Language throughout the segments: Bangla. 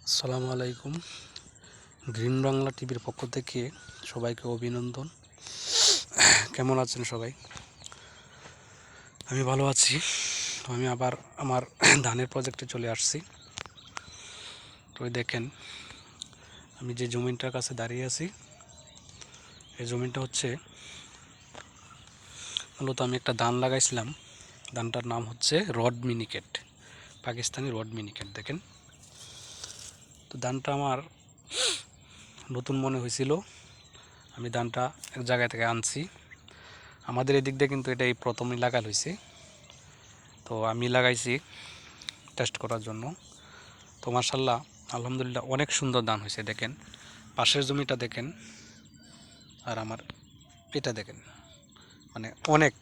আসসালামু আলাইকুম। গ্রিন বাংলা টিভির পক্ষ থেকে সবাইকে অভিনন্দন। কেমন আছেন সবাই? আমি ভালো আছি। তো আমি আবার আমার ধানের প্রজেক্টে চলে আসছি। তো দেখেন, আমি যে জমিনটার কাছে দাঁড়িয়ে আছি, এই জমিনটা হচ্ছে মূলত আমি একটা ধান লাগাইছিলাম। ধানটার নাম হচ্ছে রড মিনিকেট, পাকিস্তানি রড মিনিকেট। দেখেন, তো ধানটা আমার নতুন মনে হয়েছিল। আমি ধানটা এক জায়গা থেকে আনছি। আমাদের এদিক দিয়ে কিন্তু এটাই প্রথমই লাগাল হয়েছে। তো আমি লাগাইছি টেস্ট করার জন্য। তো মাশাআল্লাহ, আলহামদুলিল্লাহ, অনেক সুন্দর ধান হয়েছে। দেখেন, পাশের জমিটা দেখেন আর আমার এটা দেখেন, মানে অনেক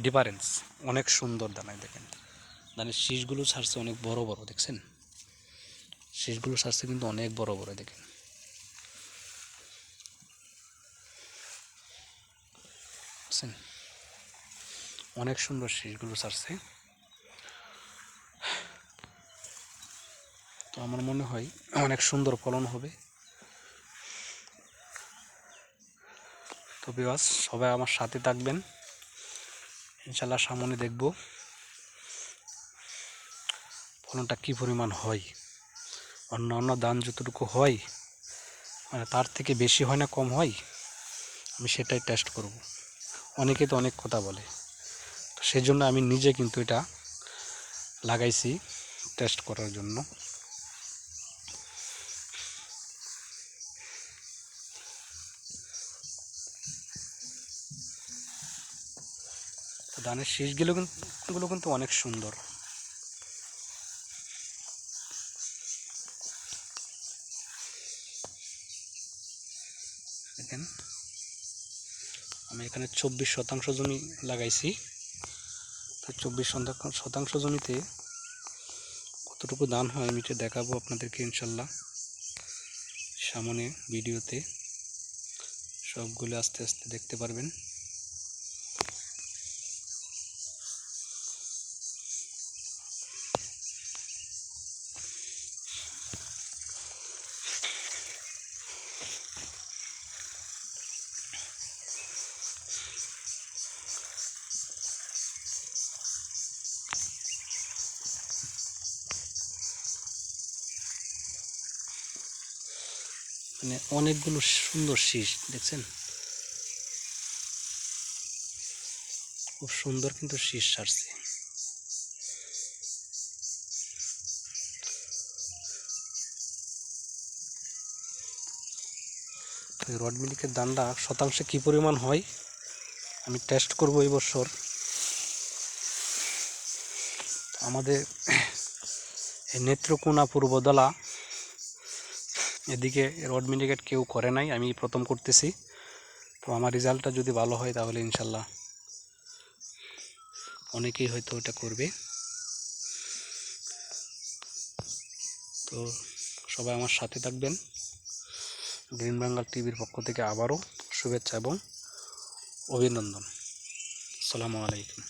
ডিফারেন্স, অনেক সুন্দর দানায়। দেখেন, ধানের শীষগুলো ছাড়ছে অনেক বড় বড়, দেখছেন? শীষগুলো ছাড়ছে কিন্তু অনেক বড় বড়। দেখেন, বুঝছেন? অনেক সুন্দর শীষগুলো ছাড়ছে। তো আমার মনে হয় অনেক সুন্দর ফলন হবে। তো বিয়াস, সবাই আমার সাথে থাকবেন, ইনশাল্লাহ সামনে দেখব ফলনটা কী পরিমাণ হয়। অন্য ধান যতটুকু হয়, মানে তার থেকে বেশি হয় না কম হয়, আমি সেটাই টেস্ট করব। অনেকে তো অনেক কথা বলে, তো সেই জন্য আমি নিজে কিন্তু এটা লাগাইছি টেস্ট করার জন্য। তো ধানের শীষগুলো কিন্তু অনেক সুন্দর। দেখেন, আমি এখানে 24% জমি লাগাইছি। তো 24% জমিতে কতটুকু ধান হয় আমি এটা দেখাবো আপনাদেরকে ইনশাল্লাহ সামনে ভিডিওতে। সবগুলো আস্তে আস্তে দেখতে পারবেন। মানে অনেকগুলো সুন্দর শীষ, দেখছেন? খুব সুন্দর কিন্তু শীষ ছাড়ছে। রড মিনিকের দানটা শতাংশে কী পরিমাণ হয় আমি টেস্ট করব এই বছর। আমাদের এই নেত্রকোনা পূর্বদলা এদিকে রড মিনিকেট কেউ করে নাই, আমি প্রথম করতেছি। তো আমার রেজাল্টটা যদি ভালো হয় তাহলে ইনশাল্লাহ অনেকেই হয়তো এটা করবে। তো সবাই আমার সাথে থাকবেন। গ্রিন বাংলা টিভির পক্ষ থেকে আবারও শুভেচ্ছা এবং অভিনন্দন। আসসালামু আলাইকুম।